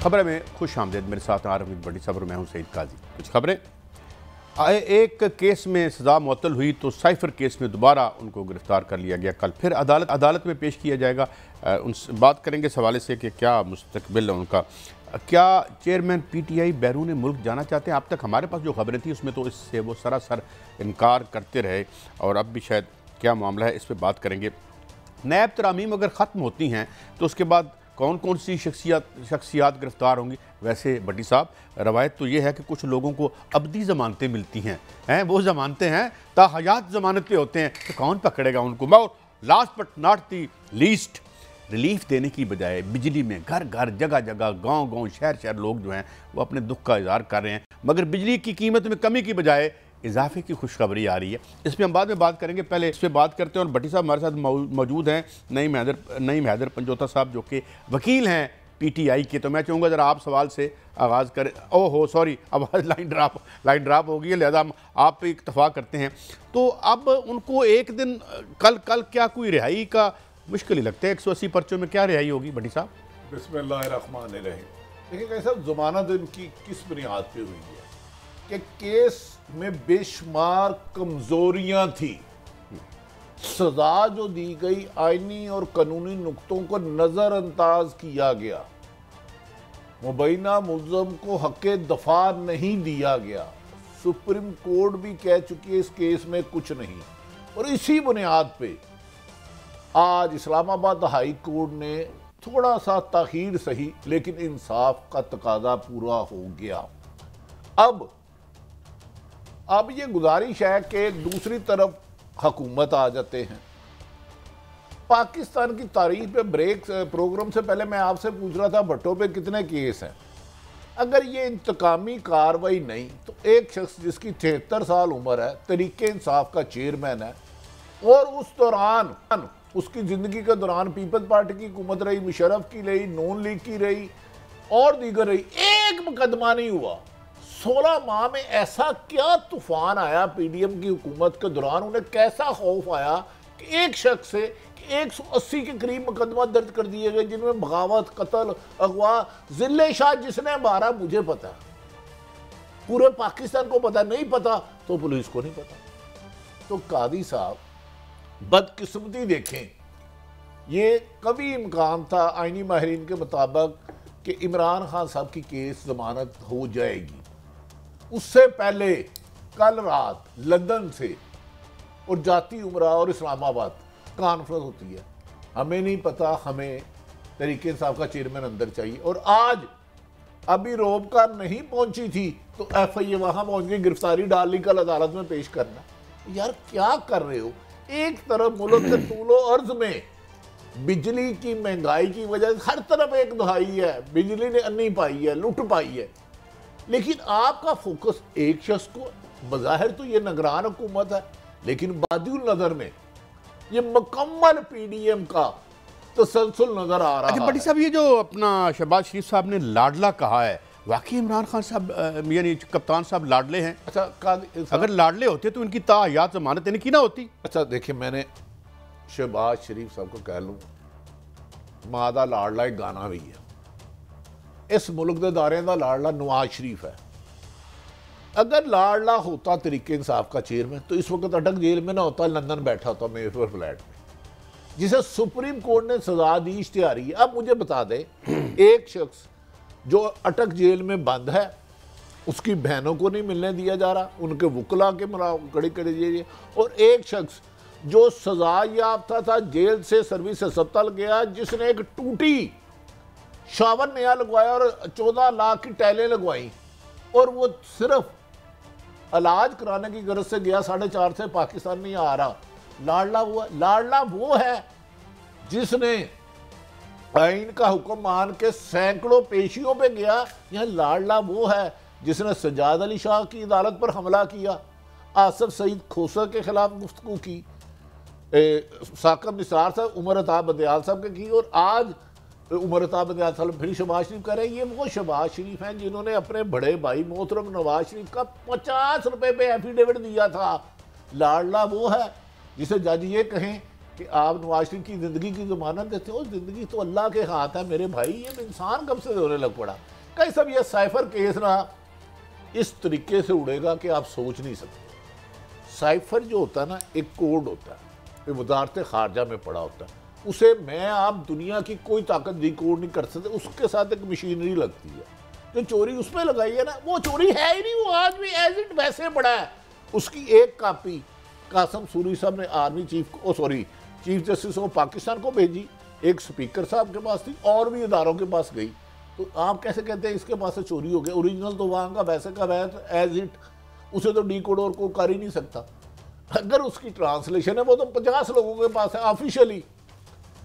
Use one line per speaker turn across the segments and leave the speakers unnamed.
खबरें में खुश आमदेद। मेरे साथ आरमी बड़ी सब्र, मैं हूं सईद काजी। कुछ खबरें। एक केस में सज़ा मुअत्तल हुई तो साइफर केस में दोबारा उनको गिरफ्तार कर लिया गया। कल फिर अदालत में पेश किया जाएगा। उनसे बात करेंगे इस हवाले से कि क्या मुस्तकबिल है उनका। क्या चेयरमैन PTI बैरून मुल्क जाना चाहते हैं? अब तक हमारे पास जो खबरें थी उसमें तो इससे वो सरासर इनकार करते रहे, और अब भी शायद क्या मामला है इस पर बात करेंगे। नैब तरामीम अगर ख़त्म होती हैं तो उसके बाद कौन कौन सी शख्सियात गिरफ्तार होंगी? वैसे भट्टी साहब, रवायत तो ये है कि कुछ लोगों को अबदी ज़मानतें मिलती हैं, वो ज़मानतें हैं ताहयात ज़मानत पे होते हैं, तो कौन पकड़ेगा उनको? और last but not the least, relief देने की बजाय बिजली में घर घर जगह जगह गांव गांव शहर शहर लोग जो हैं वो अपने दुख का इजहार कर रहे हैं, मगर बिजली की कीमत में कमी की बजाय इजाफे की खुशखबरी आ रही है। इस पर हम बाद में बात करेंगे, पहले इस पर बात करते हैं। और भट्टी साहब हमारे साथ मौजूद हैं, नईम हैदर पंजोता साहब, जो कि वकील हैं PTI के। तो मैं चाहूँगा ज़रा आप सवाल से आगाज़ करें। ओहो सॉरी, अब लाइन ड्राप हो गई है, लिहाजा हम आप पे इत्तफाक करते हैं। तो अब उनको एक दिन कल क्या कोई रिहाई का मुश्किल ही लगता है? 180 पर्चों में क्या रिहाई होगी भट्टी साहब?
बिस्मिल्लाहिर्रहमानिर्रहीम। देखिए कैसा ज़मानत इनकी किस बुनियाद पे हुई है कि केस में बेशुमार कमजोरियां थी। सजा जो दी गई आईनी और कानूनी नुक्तों को नजरअंदाज किया गया, मुबैना मुल्ज़म को हक़े दफा नहीं दिया गया। सुप्रीम कोर्ट भी कह चुकी है इस केस में कुछ नहीं, और इसी बुनियाद पे आज इस्लामाबाद हाई कोर्ट ने थोड़ा सा ताखीर सही लेकिन इंसाफ का तकाजा पूरा हो गया। अब ये गुजारिश है कि दूसरी तरफ हुकूमत आ जाते हैं। पाकिस्तान की तारीख पे ब्रेक प्रोग्राम से पहले मैं आपसे पूछ रहा था भट्टो पे कितने केस हैं। अगर ये इंतकामी कार्रवाई नहीं तो एक शख्स जिसकी 73 साल उम्र है, तरीके इंसाफ का चेयरमैन है, और उस दौरान उसकी ज़िंदगी के दौरान पीपल्स पार्टी की हुकूमत रही, मुशर्रफ की रही, नून लीग की रही और दीगर रही, एक मुकदमा नहीं हुआ। 16 माह में ऐसा क्या तूफान आया PDM की हुकूमत के दौरान, उन्हें कैसा खौफ आया कि एक शख्स से 180 के करीब मुकदमा दर्ज कर दिए गए, जिनमें बगावत, कत्ल, अगवा, जिले शाह जिसने मारा मुझे पता, पूरे पाकिस्तान को पता, नहीं पता तो पुलिस को नहीं पता। तो कादी साहब बदकिस्मती देखें, ये कभी इम्कान था आईनी माहिरीन के मुताबिक कि इमरान खान साहब की केस जमानत हो जाएगी। उससे पहले कल रात लंदन से और जाती उमरा और इस्लामाबाद कॉन्फ्रेंस होती है। हमें नहीं पता, हमें तरीके इंसाफ का चेयरमैन अंदर चाहिए, और आज अभी रोबकार नहीं पहुंची थी तो FIA वहां पहुंच गई, गिरफ्तारी डाल ली, कल अदालत में पेश करना। यार क्या कर रहे हो? एक तरफ मुल्क के तूलो अर्ज में बिजली की महंगाई की वजह से हर तरफ एक दुहाई है, बिजली ने अन्नी पाई है, लुट पाई है, लेकिन आपका फोकस एक शख्स को, बज़ाहिर तो ये निगरान हुकूमत है, लेकिन बादिउल नजर में ये मुकम्मल PDM का तसलसल नजर आ रहा है।
अच्छा भट्टी साहब, ये जो अपना शहबाज शरीफ साहब ने लाडला कहा है, वाकई इमरान खान साहब यानी कप्तान साहब लाडले हैं?
अच्छा,
अगर लाडले होते तो इनकी ताहयात जमानत इनकी ना होती।
अच्छा देखिए, मैंने शहबाज शरीफ साहब को कह लूँ, मादा लाडला एक गाना भी है, इस मुल्क के दारे का लाडला नवाज शरीफ है। अगर लाडला होता तरीके इंसाफ का चेयरमैन तो इस वक्त अटक जेल में ना होता, लंदन बैठा होता मेफेयर फ्लैट में, जिसे सुप्रीम कोर्ट ने सजा दी इश्तिहारी। अब मुझे बता दे, एक शख्स जो अटक जेल में बंद है, उसकी बहनों को नहीं मिलने दिया जा रहा, उनके वकला के कड़ी कड़ी, और एक शख्स जो सजा याफ्ता था, जेल से सर्विस अस्पताल गया, जिसने एक टूटी शावर नया लगवाया और 14 लाख की टाइलें लगवाई, और वो सिर्फ इलाज कराने की गरज से गया, 4.5 से पाकिस्तान नहीं आ रहा। लाडला वो है जिसने आइन का हुक्म मान के सैकड़ों पेशियों पे गया। यह लाडला वो है जिसने सज्जाद अली शाह की अदालत पर हमला किया, आसिफ सईद खोसर के खिलाफ गुफ्तगू की, साकिब निसार साहब, उमर अताब बंदयाल साहब के की, और आज उमर अताब बंदयाल साहब फिर शहबाज शरीफ कह रहे हैं। ये वो शहबाज शरीफ हैं जिन्होंने अपने बड़े भाई मोहतरम नवाज शरीफ का 50 रुपए पे एफिडेविट दिया था। लाडला वो है जिसे जज ये कहें कि आप नवाज शरीफ की ज़िंदगी की ज़मानत देते हो, ज़िंदगी तो अल्लाह के हाथ है मेरे भाई, ये इंसान कब से होने लग पड़ा। कई सब ये साइफर केस ना इस तरीके से उड़ेगा कि आप सोच नहीं सकते। साइफर जो होता है ना, एक कोड होता है, ये वजारत खारजा में पड़ा होता है, उसे मैं आप दुनिया की कोई ताकत डिकोड नहीं कर सकते। उसके साथ एक मशीनरी लगती है, जो चोरी उसमें लगाई है ना, वो चोरी है ही नहीं, वो आज भी एज इट वैसे पड़ा है। उसकी एक कापी कासम सूरी साहब ने army chief justice of Pakistan को भेजी, एक स्पीकर साहब के पास थी, और भी इदारों के पास गई। तो आप कैसे कहते हैं इसके पास से चोरी हो गया? ओरिजिनल तो वहाँ का वैसे का वैसे एज इट, उसे तो डीकोड और को कर ही नहीं सकता। अगर उसकी ट्रांसलेशन है वो तो 50 लोगों के पास है ऑफिशियली।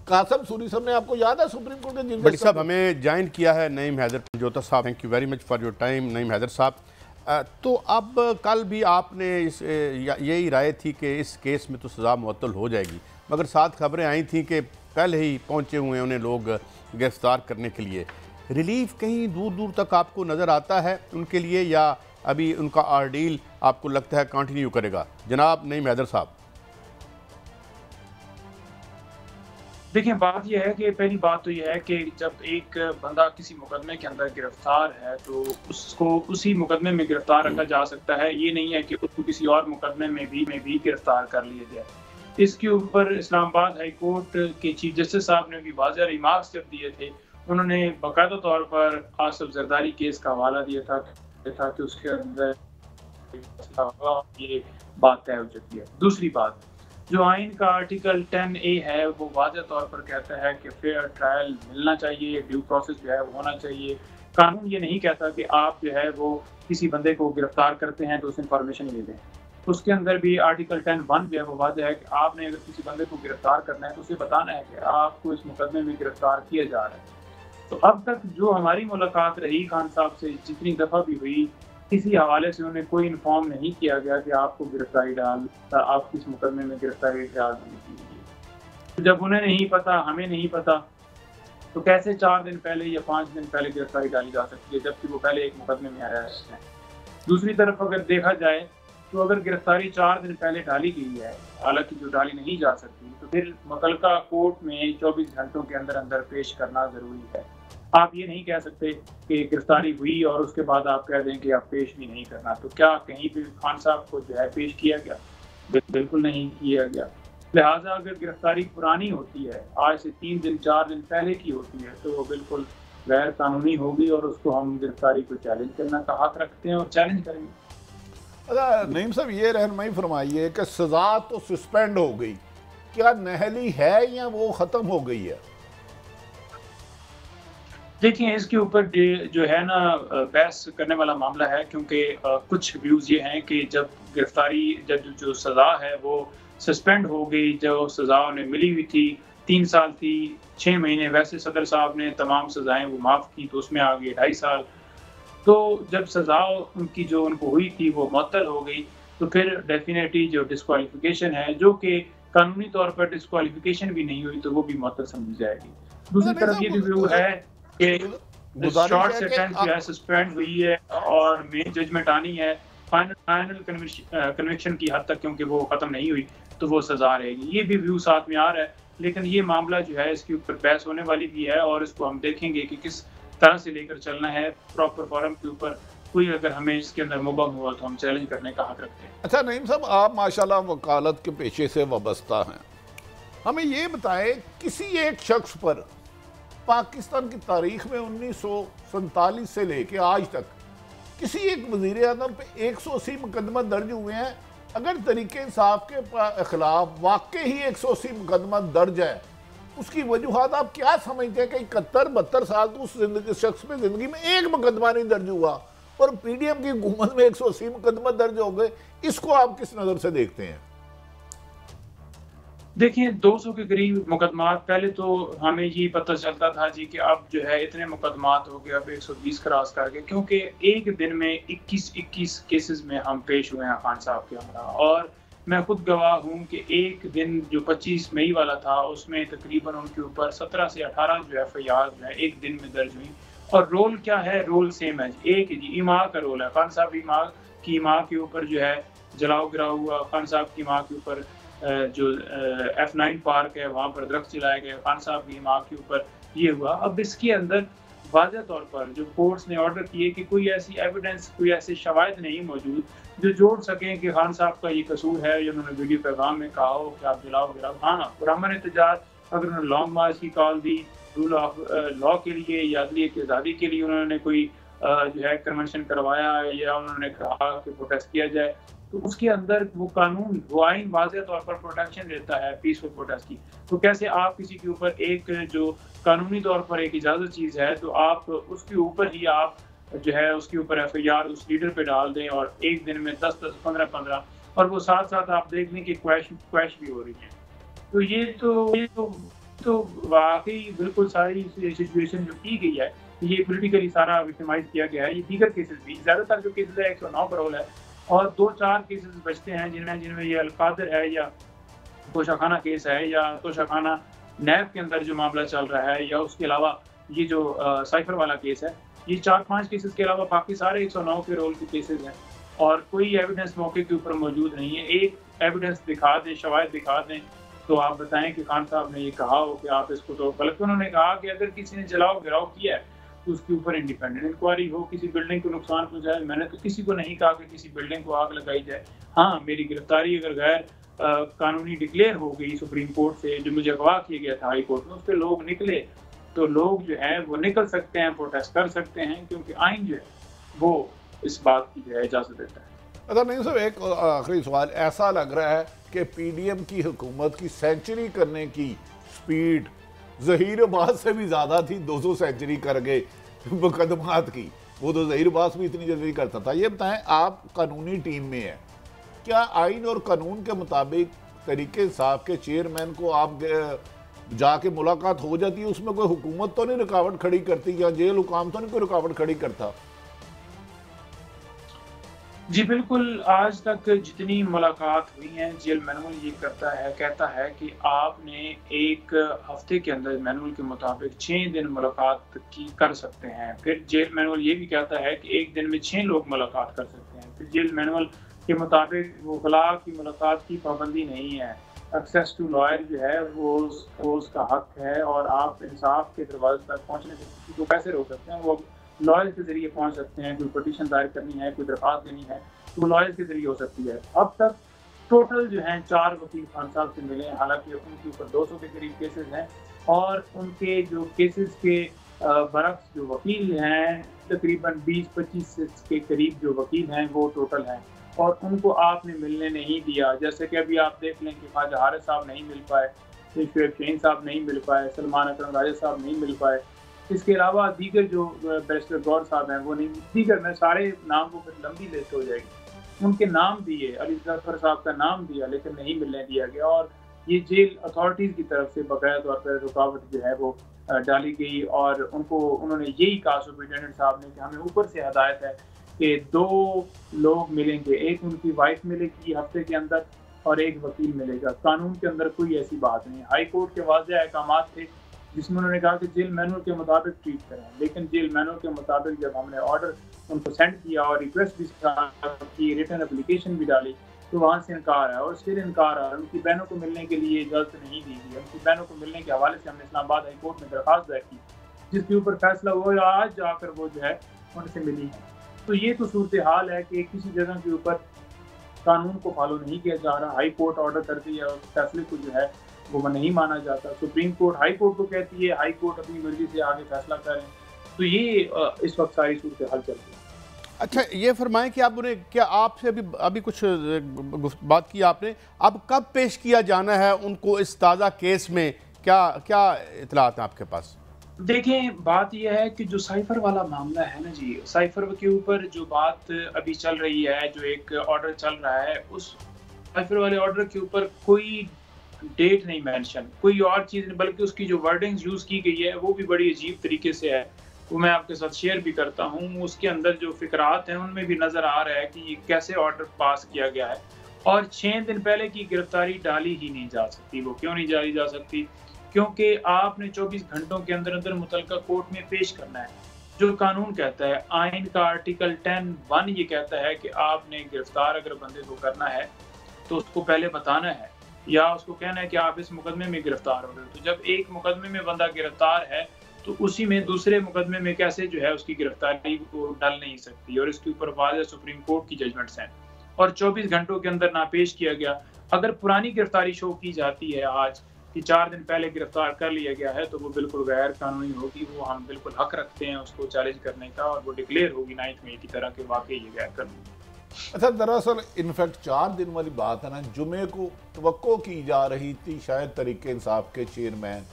कासम सूरी साहब ने, आपको याद है सुप्रीम कोर्ट के
बड़ी साहब हमें ज्वाइन किया है नईम हैदर पंजोता साहब, thank you very much for your time Naeem Haider साहब। तो अब कल भी आपने यही राय थी कि इस केस में तो सज़ा मुअत्तल हो जाएगी, मगर साथ खबरें आई थी कि पहले ही पहुंचे हुए हैं उन्हें लोग गिरफ्तार करने के लिए। रिलीफ कहीं दूर दूर तक आपको नज़र आता है उनके लिए, या अभी उनका आर्डील आपको लगता है कंटिन्यू करेगा? जनाब नईम हैदर साहब।
देखिए, बात यह है कि पहली बात तो यह है कि जब एक बंदा किसी मुकदमे के अंदर गिरफ्तार है तो उसको उसी मुकदमे में गिरफ्तार रखा जा सकता है। ये नहीं है कि उसको किसी और मुकदमे में भी गिरफ्तार कर लिया जाए। इसके ऊपर इस्लामाबाद हाई कोर्ट के चीफ जस्टिस साहब ने भी वाज़ेह रिमार्क्स जब दिए थे, उन्होंने बाकायदा तौर पर आसिफ जरदारी केस का हवाला दिया था कि उसके अंदर ये बात तय हो चुकी है। दूसरी बात, जो आइन का आर्टिकल 10A है वो वाज़ेह तौर पर कहता है कि फेयर ट्रायल मिलना चाहिए, ड्यू प्रोसेस जो है वो होना चाहिए। कानून ये नहीं कहता कि आप जो है वो किसी बंदे को गिरफ्तार करते हैं तो उसे इंफॉर्मेशन ले दें। उसके अंदर भी आर्टिकल 10(1) जो है वो वाज़ेह है कि आपने अगर किसी बंदे को गिरफ्तार करना है तो उसे बताना है कि आपको इस मुकदमे में गिरफ्तार किया जा रहा है। तो अब तक जो हमारी मुलाकात रही खान साहब से, जितनी दफ़ा भी हुई, किसी हवाले से उन्हें कोई इन्फॉर्म नहीं किया गया कि आपको गिरफ्तारी आप किस मुकदमे में गिरफ्तारी डाल दीजिए। तो जब उन्हें नहीं पता, हमें नहीं पता, तो कैसे 4 दिन पहले या 5 दिन पहले गिरफ्तारी डाली जा सकती है, जबकि वो पहले एक मुकदमे में अरेस्ट है। दूसरी तरफ अगर देखा जाए तो अगर गिरफ्तारी 4 दिन पहले डाली गई है, हालांकि जो डाली नहीं जा सकती, तो फिर मुतलका कोर्ट में 24 घंटों के अंदर अंदर पेश करना ज़रूरी है। आप ये नहीं कह सकते कि गिरफ्तारी हुई और उसके बाद आप कह दें कि आप पेश भी नहीं करना। तो क्या कहीं भी खान साहब को जो है पेश किया गया? बिल्कुल नहीं किया गया। लिहाजा अगर गिरफ्तारी पुरानी होती है, आज से 3 दिन 4 दिन पहले की होती है, तो वो बिल्कुल गैर कानूनी होगी और उसको हम गिरफ्तारी को चैलेंज करना का हक रखते हैं और चैलेंज करेंगे।
नईम साहब, ये रहनुमाई फरमाइए कि सज़ा तो सस्पेंड हो गई, क्या नहली है या वो ख़त्म हो गई है?
देखिए, इसके ऊपर जो है ना बहस करने वाला मामला है, क्योंकि कुछ व्यूज़ ये हैं कि जब जो सज़ा है वो सस्पेंड हो गई, जो सज़ा उन्हें मिली हुई थी 3 साल थी 6 महीने, वैसे सदर साहब ने तमाम सज़ाएं वो माफ़ की तो उसमें आ गई 2.5 साल। तो जब सज़ा उनकी जो उनको हुई थी वो मुअत्तल हो गई, तो फिर डेफिनेटली जो डिस्क्वालिफिकेशन है, जो कि कानूनी तौर पर डिस्क्वालिफिकेशन भी नहीं हुई, तो वो भी मुअत्तल समझी जाएगी। दूसरी तरफ ये भी व्यू है कि शॉर्ट सेंटेंस जो है सस्पेंड हुई है और मेन जजमेंट आनी है फाइनल कन्विक्शन की हद तक, क्योंकि वो ख़त्म नहीं हुई तो वो सज़ा रहेगी। ये भी व्यू साथ में आ रहा है, लेकिन ये मामला जो है इसके ऊपर बहस होने वाली भी है और इसको हम देखेंगे कि किस तरह से लेकर चलना है प्रॉपर फॉरम के ऊपर। कोई अगर हमें इसके अंदर मुबम हुआ तो हम चैलेंज करने का हक रखते हैं।
अच्छा नईम साहब, आप माशाल्लाह वकालत के पेशे से वाबस्ता हैं, हमें ये बताएं किसी एक शख्स पर पाकिस्तान की तारीख में 1947 से लेके आज तक किसी एक वज़ीर आज़म पे 180 मुकदमा दर्ज हुए हैं। अगर तरीके इंसाफ के खिलाफ वाकई ही 180 मुकदमा दर्ज है, उसकी वजूहत आप क्या समझते हैं कि 71-72 साल तो उस शख्स में ज़िंदगी में एक मुकदमा नहीं दर्ज हुआ और PDM की हुकूमत में 180 मुकदमा दर्ज हो गए, इसको आप किस नज़र से देखते हैं?
देखिए, 200 के करीब मुकदमात, पहले तो हमें ये पता चलता था जी कि अब जो है इतने मुकदमात हो गए, अब 120 क्रॉस कर गए, क्योंकि एक दिन में 21 केसेस में हम पेश हुए हैं खान साहब के हमरा। और मैं खुद गवाह हूँ कि एक दिन जो 25 मई वाला था उसमें तकरीबन उनके ऊपर 17 से 18 जो FIR जो है एक दिन में दर्ज हुई। और रोल क्या है? रोल सेम है, एक जी इमाम का रोल है। खान साहब की माँ के ऊपर जो है जलाओ गिराव हुआ, खान साहब की माँ के ऊपर जो F9 पार्क है वहाँ पर दरख्त जलाए गए, खान साहब की माँ के ऊपर ये हुआ। अब इसके अंदर वाज़ह तौर पर जो कोर्ट्स ने ऑर्डर किए कि कोई ऐसी एविडेंस, कोई ऐसे शवाहिद नहीं मौजूद जो जोड़ सकें कि खान साहब का ये कसूर है, या उन्होंने वीडियो पैगाम में कहा हो कि आप जलाओ गिराओ। हाँ, पुरअमन एहतजाज, अगर उन्होंने लॉन्ग मार्च की call the, rule of law के लिए या अदलियत की आज़ादी के लिए उन्होंने कोई जो है कन्वेंशन करवाया, या उन्होंने कहा कि प्रोटेस्ट किया जाए, तो उसके अंदर वो कानून, वो आइन वाज़ह तौर पर प्रोटेक्शन देता है पीसफुल प्रोटेस्ट की। तो कैसे आप किसी के ऊपर एक जो कानूनी तौर पर एक इजाज़त चीज़ है, तो आप उसके ऊपर ही आप जो है उसके ऊपर एफआईआर उस लीडर पे डाल दें, और एक दिन में 10-10, 15-15, और वो साथ-साथ आप देख लें कि क्वैश भी हो रही है। तो ये तो वाक़ई बिल्कुल सारी सिचुएशन जो की गई है, ये पॉलिटिकली सारा विक्टिमाइज़ किया गया है। ये दीगर केसेस भी, ज़्यादातर जो केसेस है 109 पर रोल है, और 2-4 केसेस बचते हैं जिनमें ये अल-कादिर है, या तोशाखाना केस है, या तोशाखाना नैब के अंदर जो मामला चल रहा है, या उसके अलावा ये जो साइफर वाला केस है। ये 4-5 केसेस के अलावा बाकी सारे 109 के रोल के केसेस हैं, और कोई एविडेंस मौके के ऊपर मौजूद नहीं है। एक एविडेंस दिखा दें, शवाहिद दिखा दें, तो आप बताएं कि खान साहब ने ये कहा हो कि आप इसको, तो बल्कि उन्होंने कहा कि अगर किसी ने जलाओ गिराओ किया है तो उसके ऊपर इंडिपेंडेंट इंक्वायरी हो, किसी बिल्डिंग को नुकसान पहुंचाया। मैंने तो किसी को नहीं कहा कि किसी बिल्डिंग को आग लगाई जाए। हाँ, मेरी गिरफ्तारी अगर गैर कानूनी डिक्लेयर हो गई सुप्रीम कोर्ट से, जो मुझे अगवा किया गया था हाई कोर्ट में, उस पर लोग निकले, तो लोग जो है वो निकल सकते हैं, प्रोटेस्ट कर सकते हैं, क्योंकि आइन जो है वो इस बात की जो है इजाज़त देता है।
अगर नहीं सर, एक आखिरी सवाल, ऐसा लग रहा है कि पीडीएम की हुकूमत की सेंचुरी करने की स्पीड ज़हीर अब्बास से भी ज़्यादा थी। 200 सेंचुरी कर गए मुकदमात की, वो तो ज़हीर अब्बास भी इतनी जल्दी करता था। ये बताएं, आप कानूनी टीम में हैं, क्या आइन और कानून के मुताबिक तरीके इंसाफ के चेयरमैन को आप जाके मुलाकात हो जाती है, उसमें कोई हुकूमत तो नहीं रुकावट खड़ी करती, या जेल हुकाम तो नहीं कोई रुकावट खड़ी करता?
जी बिल्कुल, आज तक जितनी मुलाकात हुई हैं, जेल मैनुअल ये कहता है कि आपने एक हफ्ते के अंदर मैनुअल के मुताबिक 6 दिन मुलाकात कर सकते हैं। फिर जेल मैनुअल ये भी कहता है कि एक दिन में 6 लोग मुलाकात कर सकते हैं। फिर जेल मैनुअल के मुताबिक वकला की मुलाकात की पाबंदी नहीं है। एक्सेस टू लॉयर जो है वो उसका हक है, और आप इंसाफ के दरवाजे तक पहुँचने से किसी को कैसे रोक सकते हैं? वो लॉयर के जरिए पहुंच सकते हैं। कोई पटिशन दायर करनी है, कोई दरख्वास्त देनी है, तो लॉयर के जरिए हो सकती है। अब तक टोटल जो हैं 4 वकील खान साहब से मिले हैं, हालांकि उनके ऊपर 200 के करीब केसेस हैं, और उनके जो केसेस के बरक्स जो वकील हैं, तकरीबन 20-25 के करीब जो वकील हैं वो टोटल हैं, और उनको आपने मिलने नहीं दिया। जैसे कि अभी आप देख लें कि ख्वाजा हारिस साहब नहीं मिल पाए, शुएब शहीन साहब नहीं मिल पाए, सलमान अकरम राजा साहब नहीं मिल पाए, इसके अलावा दीगर जो बैरिस्टर गौर साहब हैं वो नहीं, दीगर मैं सारे नाम को फिर लंबी लिस्ट हो जाएगी। उनके नाम दिए, अली जफर साहब का नाम दिया, लेकिन नहीं मिलने दिया गया, और ये जेल अथॉरिटीज़ की तरफ से बकाया तौर पर रुकावट जो है वो डाली गई, और उन्होंने यही कहा सुपरिटेंडेंट साहब ने कि हमें ऊपर से हदायत है कि 2 लोग मिलेंगे, एक उनकी वाइफ मिलेगी हफ्ते के अंदर, और एक वकील मिलेगा। कानून के अंदर कोई ऐसी बात नहीं। हाई कोर्ट के वाज़ेह अहकाम थे जिसमें उन्होंने कहा कि जेल मैनुअल के मुताबिक ट्रीट करें, लेकिन जेल मैनुअल के मुताबिक जब हमने ऑर्डर उनको सेंड किया और रिक्वेस्ट भी की, रिटर्न एप्लीकेशन भी डाली, तो वहाँ से इनकार है, और फिर इनकार है। उनकी बहनों को मिलने के लिए इजाज़त नहीं दी गई। उनकी बहनों को मिलने के हवाले से हमने इस्लामाबाद हाई कोर्ट में दरख्वास्त दायर की, जिसके ऊपर फैसला हुआ, आज जाकर वो जो है उनसे मिली है। तो ये तो सूरत हाल है कि किसी जगह के ऊपर कानून को फॉलो नहीं किया जा रहा। हाई कोर्ट ऑर्डर कर दिया और फैसले को जो है वो नहीं माना जाता। सुप्रीम कोर्ट हाई कोर्ट को कहती है, हाई कोर्ट अपनी मर्जी से आगे फैसला करें। तो ये इस वक्त सारी सूरत हाल चल रही है।
अच्छा, ये फरमाएं कि आप उन्हें, क्या आपसे अभी कुछ बात की आपने, अब कब पेश किया जाना है उनको इस ताज़ा केस में? क्या इतलात हैं आपके पास?
देखें, बात यह है कि जो साइफर वाला मामला है ना जी, साइफर के ऊपर जो बात अभी चल रही है, जो एक ऑर्डर चल रहा है, उस साइफर वाले ऑर्डर के ऊपर कोई डेट नहीं मेंशन, कोई और चीज़ नहीं, बल्कि उसकी जो वर्डिंग्स यूज़ की गई है वो भी बड़ी अजीब तरीके से है। वो मैं आपके साथ शेयर भी करता हूँ। उसके अंदर जो फिक्रात हैं उनमें भी नज़र आ रहा है कि ये कैसे ऑर्डर पास किया गया है, और 6 दिन पहले की गिरफ्तारी डाली ही नहीं जा सकती। वो क्यों नहीं डाली जा सकती? क्योंकि आपने 24 घंटों के अंदर अंदर मुतलका कोर्ट में पेश करना है। जो कानून कहता है, आइन का आर्टिकल 10(1) ये कहता है कि आपने गिरफ्तार अगर बंदे को करना है तो उसको पहले बताना है, या उसको कहना है कि आप इस मुकदमे में गिरफ्तार हो रहे हो। तो जब एक मुकदमे में बंदा गिरफ्तार है तो उसी में दूसरे मुकदमे में कैसे जो है उसकी गिरफ्तारी को डल नहीं सकती, और इसके ऊपर वाज़ेह सुप्रीम कोर्ट की जजमेंट्स हैं और 24 घंटों के अंदर ना पेश किया गया। अगर पुरानी गिरफ्तारी शो की जाती है आज कि 4 दिन पहले गिरफ्तार कर लिया गया है, तो वो बिल्कुल गैर कानूनी होगी। वो हम बिल्कुल हक रखते हैं उसको चैलेंज करने का, और वो डिक्लेयर होगी 9 मई की तरह के वाकई ये गैर कानूनी।
अच्छा, दरअसल इनफैक्ट 4 दिन वाली बात है ना, जुमे को तवक्को की जा रही थी शायद तरीके इंसाफ के चेयरमैन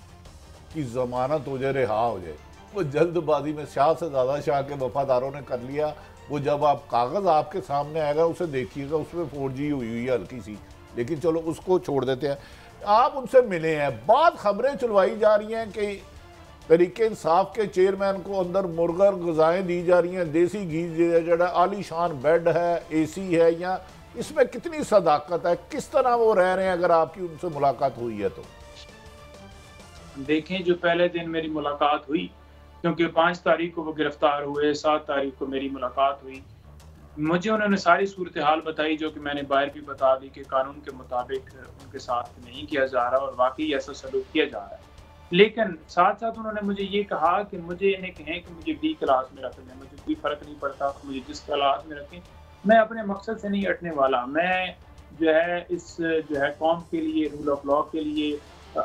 की जमानत हो जाए, रिहा हो जाए। वो जल्दबाजी में शाह से ज़्यादा शाह के वफादारों ने कर लिया। वो जब आप कागज़ आपके सामने आएगा उसे देखिएगा, उसमें फौजी हुई है हल्की सी, लेकिन चलो उसको छोड़ देते हैं। आप उनसे मिले हैं, बाद खबरें चलवाई जा रही हैं कि तरीके इंसाफ के चेयरमैन को अंदर मुर्गर गजाएं दी जा रही हैं, देसी घी जड़ा, आलीशान बेड है, एसी है, या इसमें कितनी सदाकत है, किस तरह वो रह रहे हैं अगर आपकी उनसे मुलाकात हुई है तो?
देखें, जो पहले दिन मेरी मुलाकात हुई, क्योंकि 5 तारीख को वो गिरफ्तार हुए, 7 तारीख को मेरी मुलाकात हुई, मुझे उन्होंने सारी सूरत हाल बताई जो कि मैंने बाहर भी बता दी कि कानून के मुताबिक उनके साथ नहीं किया जा रहा और वाकई ऐसा सलूक किया जा रहा है। लेकिन साथ साथ उन्होंने मुझे ये कहा कि मुझे इन्हें कहें कि मुझे B क्लास में रख दें, मुझे कोई फ़र्क नहीं पड़ता, मुझे जिस क्लास में रखें, मैं अपने मकसद से नहीं हटने वाला। मैं जो है इस जो है कौम के लिए, रूल ऑफ लॉ के लिए,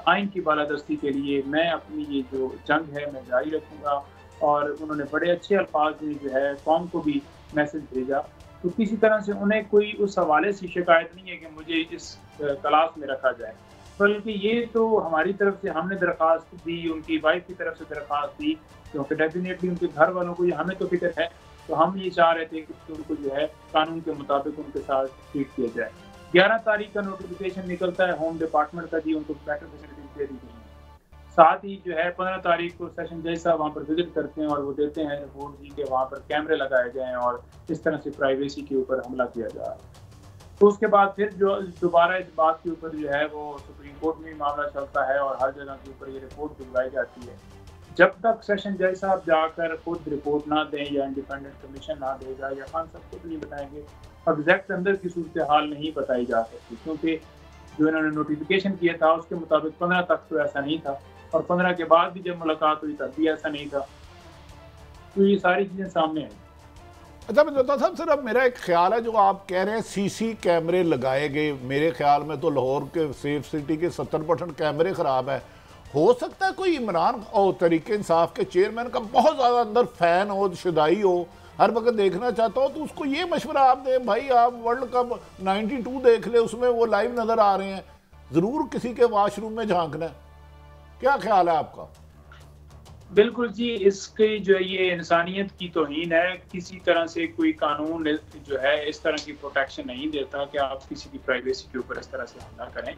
आइन की बालादस्ती के लिए मैं अपनी ये जो जंग है मैं जारी रखूँगा। और उन्होंने बड़े अच्छे अल्फाज में जो है कौम को भी मैसेज भेजा। तो किसी तरह से उन्हें कोई उस हवाले से शिकायत नहीं है कि मुझे इस क्लास में रखा जाए, बल्कि ये तो हमारी तरफ से हमने दरख्वास्त दी, उनकी वाइफ की तरफ से दरख्वास्त दी, क्योंकि डेफिनेटली उनके घर वालों को, ये हमें तो फिक्र है, तो हम ये चाह रहे थे कि उनको जो है कानून के मुताबिक उनके साथ ट्रीट किया जाए। 11 तारीख का नोटिफिकेशन निकलता है होम डिपार्टमेंट का, जी उनको बेटर फैसिलिटीज दे दी गई हैं। साथ ही जो है 15 तारीख को सेशन जज साहब वहाँ पर विजिट करते हैं और वो देते हैं रिपोर्ट जी के वहाँ पर कैमरे लगाए जाएँ और इस तरह से प्राइवेसी के ऊपर हमला किया जा रहा है। तो उसके बाद फिर जो दोबारा इस बात के ऊपर जो है वो सुप्रीम कोर्ट में मामला चलता है और हर जगह के ऊपर ये रिपोर्ट दिलवाई जाती है। जब तक सेशन जज साहब जाकर खुद रिपोर्ट ना दें या इंडिपेंडेंट कमीशन ना देगा या खान साहब खुद नहीं बताएंगे, एग्जैक्ट अंदर की सूरत हाल नहीं बताई जा सकती, क्योंकि जो इन्होंने नोटिफिकेशन किया था उसके मुताबिक 15 तक तो ऐसा नहीं था, और 15 के बाद भी जब मुलाकात हुई तब भी ऐसा नहीं था। तो ये सारी चीज़ें सामने आई।
अच्छा मिर्ज़ा साहब, सिर्फ मेरा एक ख्याल है, जो आप कह रहे हैं सीसी कैमरे लगाए गए, मेरे ख्याल में तो लाहौर के सेफ सिटी के 70% कैमरे ख़राब है। हो सकता है कोई इमरान और तरीके इंसाफ के चेयरमैन का बहुत ज़्यादा अंदर फ़ैन हो, शुदाई हो, हर वक्त देखना चाहता हो, तो उसको ये मशवरा आप दें, भाई आप वर्ल्ड कप 92 देख ले, उसमें वो लाइव नज़र आ रहे हैं, ज़रूर किसी के वाशरूम में झांकना है। क्या ख्याल है आपका?
बिल्कुल जी, इसकी जो है ये इंसानियत की तौहीन है। किसी तरह से कोई कानून जो है इस तरह की प्रोटेक्शन नहीं देता कि आप किसी की प्राइवेसी के ऊपर इस तरह से हमला करें।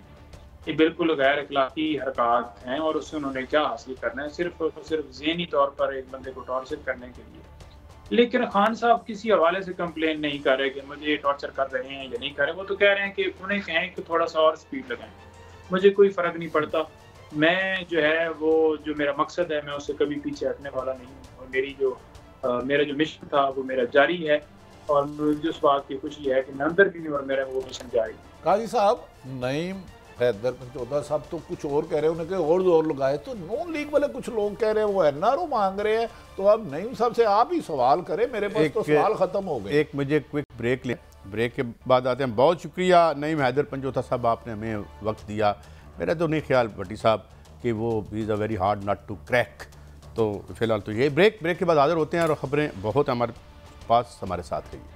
ये बिल्कुल गैर अखलाकी हरकत हैं और उससे उन्होंने क्या हासिल करना है, सिर्फ और सिर्फ ज़हनी तौर पर एक बंदे को टॉर्चर करने के लिए। लेकिन खान साहब किसी हवाले से कंप्लेन नहीं कर रहे कि मुझे टॉर्चर कर रहे हैं या नहीं कर रहे। वो तो कह रहे हैं कि उन्हें कहें कि थोड़ा सा और स्पीड लगाएं, मुझे कोई फ़र्क नहीं पड़ता। मैं जो है वो जो मेरा मकसद है मैं उससे कभी पीछे हटने वाला नहीं हूँ, और मेरी जो मेरा जो मिशन था वो मेरा जारी है, और मुझे उस बात की खुशी है कि मैं अंदर भी नहीं और मेरा वो मिशन जारी है।
काजी साहब, नईम हैदर पंचोदा साहब तो कुछ और कह रहे हैं, उन्हें और जोर लगाए, तो नॉन लीग वाले कुछ लोग कह रहे हैं वो एनआरओ मांग रहे हैं, तो अब नईम साहब से आप ही सवाल करें, मेरे पास तो सवाल खत्म हो गए।
एक मुझे क्विक ब्रेक ले, ब्रेक के बाद आते हैं। बहुत शुक्रिया नईम हैदर पंचोदा साहब, आपने हमें वक्त दिया। मेरा तो नहीं ख्याल भट्टी साहब कि वो is a very hard nut to crack. तो फिलहाल तो ये ब्रेक के बाद हाजिर होते हैं, और ख़बरें बहुत हमारे पास, हमारे साथ रहिए।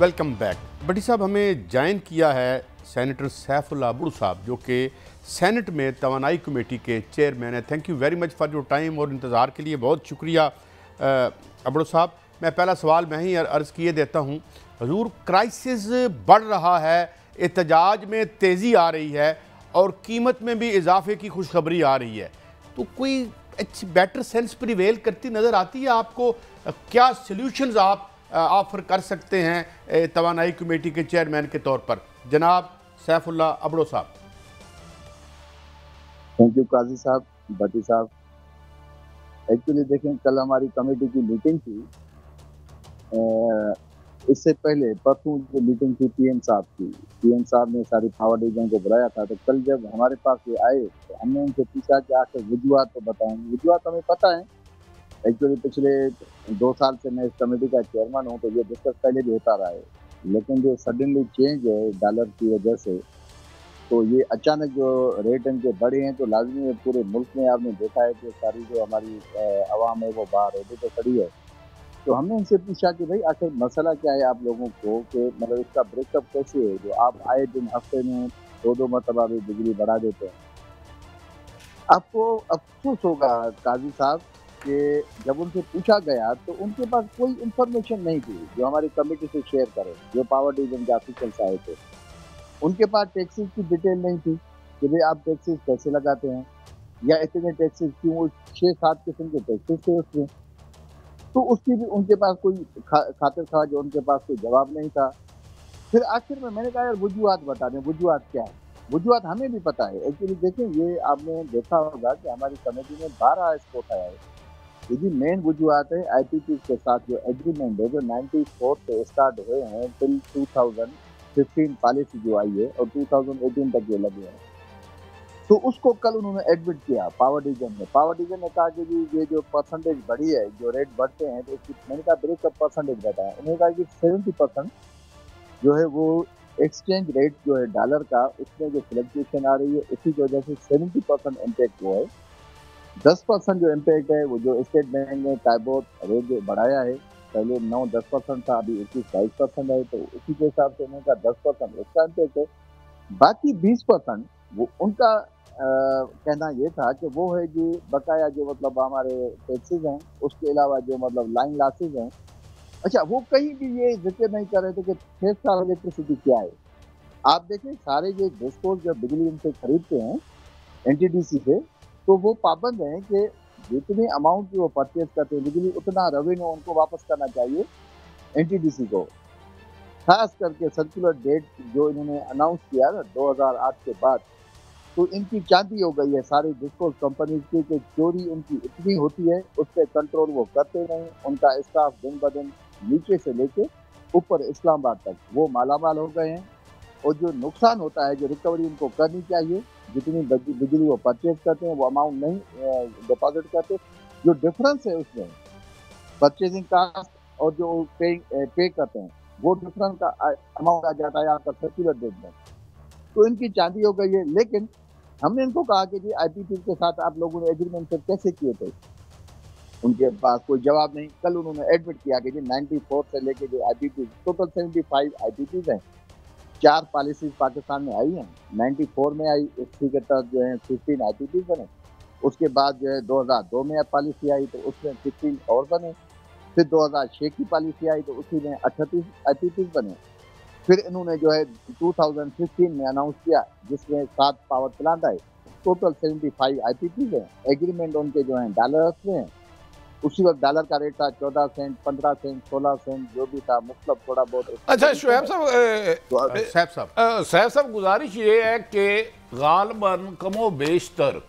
Welcome back. भट्टी साहब, हमें ज्वाइन किया है सेनेटर सैफुल्लाह अबड़ू साहब, जो कि सेनेट में तवानाई कमेटी के चेयरमैन है। Thank you very much for your time और इंतज़ार के लिए बहुत शुक्रिया अबड़ू साहब। मैं पहला सवाल मैं ही अर्ज़ किए देता हूँ। हुजूर, क्राइसिस बढ़ रहा है, एहतजाज में तेज़ी आ रही है और कीमत में भी इजाफे की खुशखबरी आ रही है, तो कोई अच्छी बेटर सेंस प्रिवेल करती नज़र आती है आपको? क्या सल्यूशंस आप ऑफर कर सकते हैं तवानाई कमेटी के चेयरमैन के तौर पर, जनाब सैफुल्लाह अबड़ू साहब?
थैंक यू काजी साहब, भट्टी साहब। एक्चुअली देखें, कल हमारी कमेटी की मीटिंग थी, इससे पहले परसों जो मीटिंग थी पीएम साहब की, पीएम साहब ने सारी पावर डिवीजन को बुलाया था, तो कल जब हमारे पास ये आए तो हमने उनसे पूछा कि आखिर वजूहत तो बताएं। वजूहत हमें पता है, एक्चुअली पिछले 2 साल से मैं इस कमेटी का चेयरमैन हूँ, तो ये डिस्कस पहले भी होता रहा है, लेकिन जो सडनली चेंज है डॉलर की वजह से, तो ये अचानक जो रेट इनके बढ़े हैं, तो लाजमी है पूरे मुल्क में आपने देखा है कि सारी जो हमारी आवाम है वो बाहर रोडों पे खड़ी है। तो हमने उनसे पूछा कि भाई आखिर मसला क्या है आप लोगों को, कि मतलब इसका ब्रेकअप कैसे है जो आप आए दिन हफ्ते में 2-2 मरतबा भी बिजली बढ़ा देते हैं। आपको अफसोस होगा काजी साहब कि जब उनसे पूछा गया तो उनके पास कोई इंफॉर्मेशन नहीं थी जो हमारी कमेटी से शेयर करे, जो पावर डिवीजन के ऑफिसर्स आए थे। उनके पास टैक्सेस की डिटेल नहीं थी कि भाई आप टैक्सेस कैसे लगाते हैं या इतने टैक्सेस क्यों, 6-7 किस्म के टैक्सेस थे उसमें। तो उसकी भी उनके पास कोई खातिर था जो उनके पास कोई जवाब नहीं था। फिर आखिर में मैंने कहा यार वजूहत बता दें, वजूहत क्या है। वजूहत हमें भी पता है, एक्चुअली देखें ये आपने देखा होगा कि हमारी कमेटी में 12 स्पोर्ट आया है। ये भी मेन वजूहत है आईपीपी के साथ जो एग्रीमेंट है जो 94 से स्टार्ट हुए हैं टिल 2015 पॉलिसी जो आई है और 2018 तक ये लगे हैं। तो उसको कल उन्होंने एडमिट किया पावर डिवीजन में। पावर डिवीजन ने कहा कि जी ये जो परसेंटेज बढ़ी है, जो रेट बढ़ते हैं, तो उसकी मैंने कहा ब्रेकअप परसेंटेज बताया। उन्होंने कहा कि 70% जो है वो एक्सचेंज रेट जो है डॉलर का, उसमें जो फ्लक्चुएशन आ रही है उसी की वजह से 70% इम्पैक्ट हुआ है। 10% जो इम्पैक्ट है वो जो स्टेट बैंक ने टाइबोट रेट जो बढ़ाया है, पहले 9-10% था, अभी 21-22% है, तो उसी के हिसाब से उन्होंने कहा 10% उसका इम्पैक्ट है। बाकी 20% वो उनका कहना ये था कि वो है कि बकाया जो मतलब हमारे टैक्सेस हैं, उसके अलावा जो मतलब लाइन लॉसेस हैं। अच्छा, वो कहीं भी ये जिक्र नहीं कर रहे थे कि फेस इलेक्ट्रिसिटी क्या है। आप देखें सारे ये डिस्कोज जब बिजली इनसे खरीदते हैं एनटीडीसी से, तो वो पाबंद हैं कि जितनी अमाउंट की वो परचेज करते हैं बिजली, उतना रेवेन्यू उनको वापस करना चाहिए एनटीडीसी को। खास करके सर्कुलर डेट जो इन्होंने अनाउंस किया ना 2008 के बाद, तो इनकी चांदी हो गई है सारी डिस्कोज कंपनीज की कि चोरी उनकी इतनी होती है, उस पर कंट्रोल वो करते नहीं। उनका स्टाफ दिन ब दिन नीचे से लेके ऊपर इस्लामाबाद तक वो मालामाल हो गए हैं। और जो नुकसान होता है, जो रिकवरी उनको करनी चाहिए, जितनी बिजली वो परचेज करते हैं वो अमाउंट नहीं डिपॉजिट करते। जो डिफरेंस है उसमें परचेजिंग कास्ट और जो पे करते हैं, वो डिफरेंस का अमाउंट आ जाता है आपका सर्कुलर डेट में। तो इनकी चांदी हो गई है। लेकिन हमने इनको कहा कि जी आईपीपी के साथ आप लोगों ने एग्रीमेंट फिर कैसे किए थे, उनके पास कोई जवाब नहीं। कल उन्होंने एडमिट किया कि जी 94 से लेके जो आईपीपी टोटल 75 आईपीपीज हैं, 4 पॉलिसीज पाकिस्तान में आई हैं। 94 में आई, उसी के तहत जो है 15 आईपीपीज बने। उसके बाद जो है 2002 में पॉलिसी आई तो उसमें 15 और बने। फिर 2006 की पॉलिसी आई तो उसी में 38 आईपीपीज बने। फिर इन्होंने जो है 2015 में अनाउंस किया जिसमें 7 पावर प्लांट आए, टोटल 75 आईपीपीज हैं। एग्रीमेंट उनके जो है डॉलर्स में हैं। उसी वक्त डॉलर का रेट था 14 सेंट, 15 सेंट, 16 सेंट, जो भी था मुख्तलिफ थोड़ा बहुत।
अच्छा शुएब साहब, गुजारिश ये है कि गालबन कमो बेशतर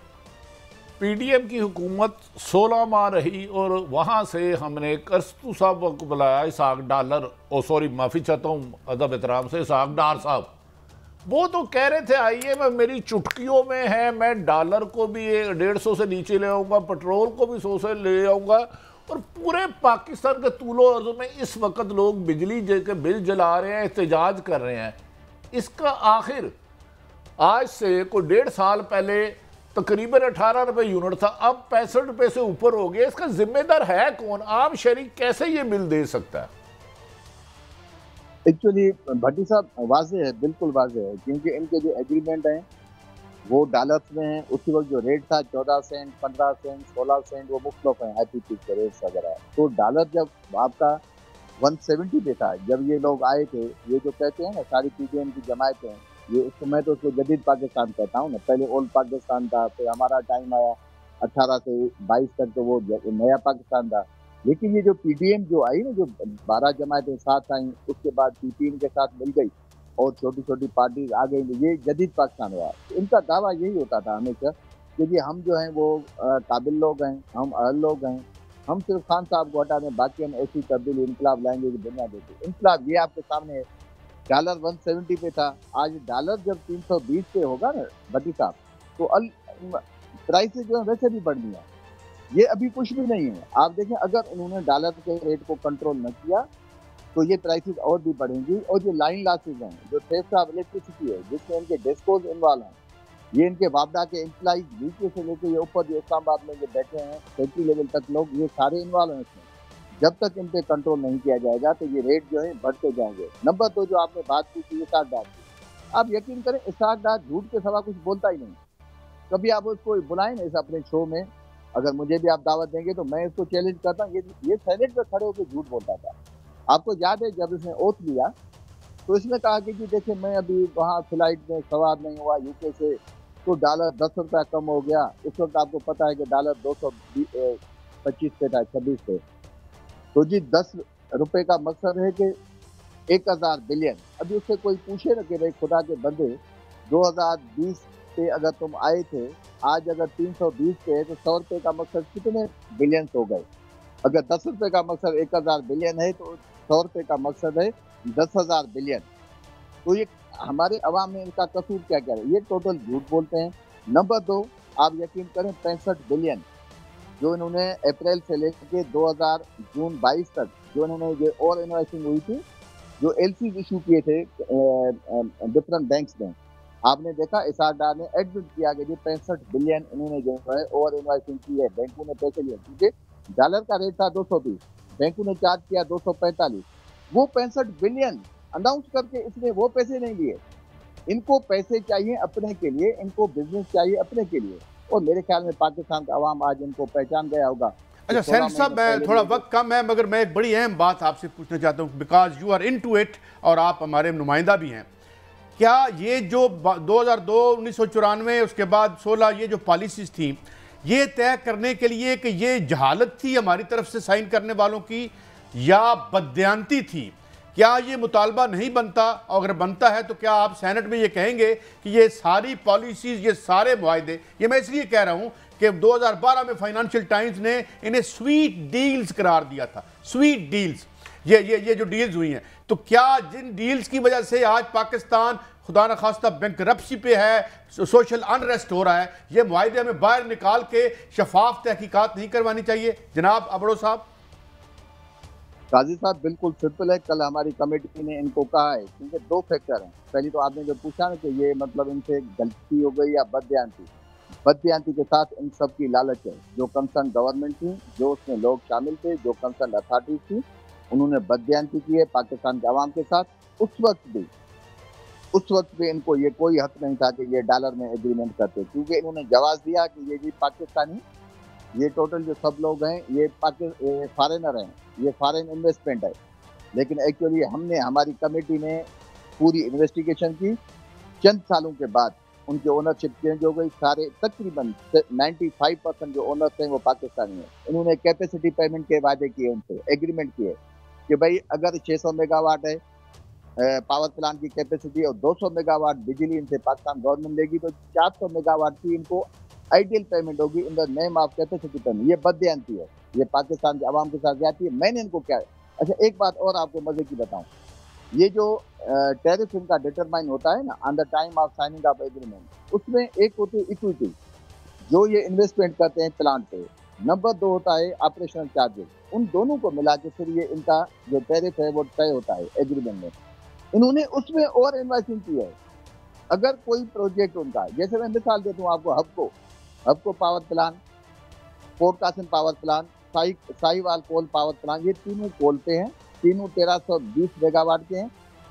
पीडीएम की हुकूमत 16 माह रही और वहाँ से हमने करस्तू साहब को बुलाया, इसहाक डॉलर, ओ सॉरी माफ़ी चाहता हूँ अदब एहतराम से, इसहाक डार साहब। वो तो कह रहे थे आइए मैं मेरी चुटकियों में है, मैं डॉलर को भी 150 से नीचे ले आऊँगा, पेट्रोल को भी 100 से ले आऊँगा, और पूरे पाकिस्तान के तूलो अर्ज़ में इस वक्त लोग बिजली के बिल जला रहे हैं, एहतजाज कर रहे हैं। इसका आखिर आज से कोई 1.5 साल पहले तकरीबन 18 रुपए यूनिट था, अब 65 रुपए से ऊपर हो गया। इसका जिम्मेदार है कौन? आम शरीक कैसे ये बिल दे सकता है?
एक्चुअली भट्टी साहब वाजे है, बिल्कुल वाजे है, क्योंकि इनके जो एग्रीमेंट हैं वो डॉलर्स में हैं। उसी वक्त जो रेट था 14 सेंट, 15 सेंट, 16 सेंट, वो मुख्तलिफ हैं आईपीपी के रेट्स वगैरह। तो डॉलर जब आपका 170 पे था, जब ये लोग आए थे, ये जो कहते हैं ना सारी पीडीएम की जमायतें, ये मैं तो उसको जदीद पाकिस्तान कहता हूँ ना, पहले ओल्ड पाकिस्तान था, फिर हमारा टाइम आया 18 से 22 तक, तो वो नया पाकिस्तान था। लेकिन ये जो पीडीएम जो आई ना, जो 12 जमायतें साथ आई, उसके बाद पीपीएम के साथ मिल गई और छोटी छोटी पार्टीज आ गई, ये जदीद पाकिस्तान हुआ। इनका दावा यही होता था हमेशा कि जी हम जो हैं वो काबिल लोग हैं, हम अहल लोग हैं, हम सिर्फ खान साहब को हटा दें, बाकी हम ऐसी तब्दीली इनकलाब लाएंगे कि दुनिया देखे इनकलाब। ये आपके सामने है, डॉलर 170 पे था, आज डॉलर जब 320 पे होगा ना बटी साहब, तो प्राइसेस जो है वैसे भी बढ़नी है। ये अभी कुछ भी नहीं है। आप देखें, अगर उन्होंने डॉलर के रेट को कंट्रोल न किया तो ये प्राइसेस और भी बढ़ेंगी। और जो लाइन लॉसेज हैं, जो थेफ्ट ऑफ इलेक्ट्रिसिटी है, जिसमें इनके डिस्कोज इन्वॉल्व हैं, ये इनके वापडा के एम्प्लॉइज नीचे से लेकर ये ऊपर जो इस्लामाबाद में जो बैठे हैं फैक्ट्री लेवल तक लोग, ये सारे इन्वॉल्व हैं इसमें। जब तक इन पे कंट्रोल नहीं किया जाएगा तो ये रेट जो है बढ़ते जाएंगे। नंबर 2, जो आपने बात की थी इसाक डार की, आप यकीन करें इसाक डार झूठ के सिवा कुछ बोलता ही नहीं। कभी आप उसको बुलाएं ना इस अपने शो में, अगर मुझे भी आप दावत देंगे तो मैं इसको चैलेंज करता हूँ, ये सेनेट में खड़े होकर झूठ बोलता था। आपको याद है जब इसने ओथ लिया तो इसने कहा कि जी देखिए मैं अभी वहाँ फ्लाइट में सवार नहीं हुआ यूके से, तो डॉलर 10 रुपया कम हो गया। इस वक्त आपको पता है कि डॉलर 225 पे था, 26 पे। तो जी 10 रुपए का मकसद है कि 1000 बिलियन। अभी उससे कोई पूछे ना कि भाई खुदा के बंदे 2020 पे अगर तुम आए थे, आज अगर 320 पे है तो 100 रुपए का मकसद कितने बिलियन हो गए। अगर 10 रुपए का मकसद 1000 बिलियन है तो 100 रुपए का मकसद है 10,000 बिलियन। तो ये हमारे अवाम में इनका कसूर क्या क्या है, ये टोटल झूठ बोलते हैं। नंबर 2, आप यकीन करें 65 बिलियन जो इन्होंने अप्रैल से लेकर 2000 जून 22 तक जो इन्होंने ये और इन्वेस्टिंग हुई थी, जो एलसी इशू किए थे डिफरेंट बैंक्स में, आपने देखा इसाक डार ने एडमिट किया कि जी 65 बिलियन इन्होंने जो है ओवर इन्वेस्टिंग की है, बैंकों ने पैसे लिए। क्योंकि डॉलर का रेट था 220, बैंकों ने चार्ज किया 245। वो 65 बिलियन अनाउंस करके इसने वो पैसे नहीं लिए। इनको पैसे चाहिए अपने के लिए, इनको बिजनेस चाहिए अपने के लिए। और मेरे ख्याल में पाकिस्तान का अवाम आज इनको पहचान गया होगा।
अच्छा सैनिक साहब, मैं थोड़ा वक्त कम है मगर मैं एक बड़ी अहम बात आपसे पूछना चाहता हूँ, because you are into it और आप हमारे नुमाइंदा भी हैं। क्या ये जो 2002, 1994 उसके बाद 16 ये जो पॉलिसीज थी, ये तय करने के लिए कि ये जहालत थी हमारी तरफ से साइन करने वालों की या बददियानती थी? क्या ये मुतालबा नहीं बनता, और अगर बनता है तो क्या आप सेनेट में ये कहेंगे कि ये सारी पॉलिसीज, ये सारे मुआहदे, ये मैं इसलिए कह रहा हूं कि 2012 में फाइनेंशियल टाइम्स ने इन्हें स्वीट डील्स करार दिया था, स्वीट डील्स, ये जो डील्स हुई हैं, तो क्या जिन डील्स की वजह से आज पाकिस्तान खुदा न खास्ता बैंकरप्सी पे है, सोशल अनरेस्ट हो रहा है, ये मुआहदे हमें बाहर निकाल के शफाफ तहकीकात नहीं करवानी चाहिए जनाब अबड़ो साहब?
काजी साहब बिल्कुल सिंपल है। कल हमारी कमेटी ने इनको कहा है, क्योंकि 2 फैक्टर हैं। पहली तो आपने जो पूछा ना कि ये मतलब इनसे गलती हो गई या बददियानती के साथ इन सब की लालच है। जो कंसर्न गवर्नमेंट थी, जो उसमें लोग शामिल थे, जो कंसर्न अथॉरिटीज थी, उन्होंने बददियानती की है पाकिस्तान के अवाम के साथ। उस वक्त भी इनको ये कोई हक नहीं था कि ये डॉलर में एग्रीमेंट करते, क्योंकि इन्होंने जवाब दिया कि ये भी पाकिस्तानी, ये टोटल जो सब लोग हैं ये फॉरेनर हैं, ये फॉरेन इन्वेस्टमेंट है। लेकिन एक्चुअली हमारी कमेटी ने पूरी इन्वेस्टिगेशन की। चंद सालों के बाद उनकी ओनरशिप चेंज हो गई। सारे तकरीबन 95% जो ओनर्स हैं वो पाकिस्तानी हैं। इन्होंने कैपेसिटी पेमेंट के वादे किए, उनसे एग्रीमेंट किए कि भाई अगर 600 मेगावाट है पावर प्लांट की कैपेसिटी और 200 मेगावाट बिजली इनसे पाकिस्तान गवर्नमेंट लेगी, तो 400 मेगावाट की इनको आइडियल पेमेंट होगी in the name of capacity payment. ये बददियानती है, ये पाकिस्तान के अवाम के साथ जाती है। मैंने इनको क्या, अच्छा एक बात और आपको मजे की बताऊं, ये जो टैरिफ इनका डिटरमाइन होता है ना on the time of signing off agreement, उसमें एक होती है इक्विटी जो ये इन्वेस्टमेंट करते हैं प्लांट पे, नंबर 2 होता है ऑपरेशनल चार्जेस। उन दोनों को मिला के फिर ये इनका जो टैरिफ है वो तय होता है एग्रीमेंट में। इन्होंने उसमें और इन्वेस्टिंग की है। अगर कोई प्रोजेक्ट उनका, जैसे मैं मिसाल देता हूँ आपको, Hubco power plant, port Qasim power plant, Sahiwal coal power plant, ये तीनों कोल पे हैं, तीनों 1320 मेगावाट के हैं।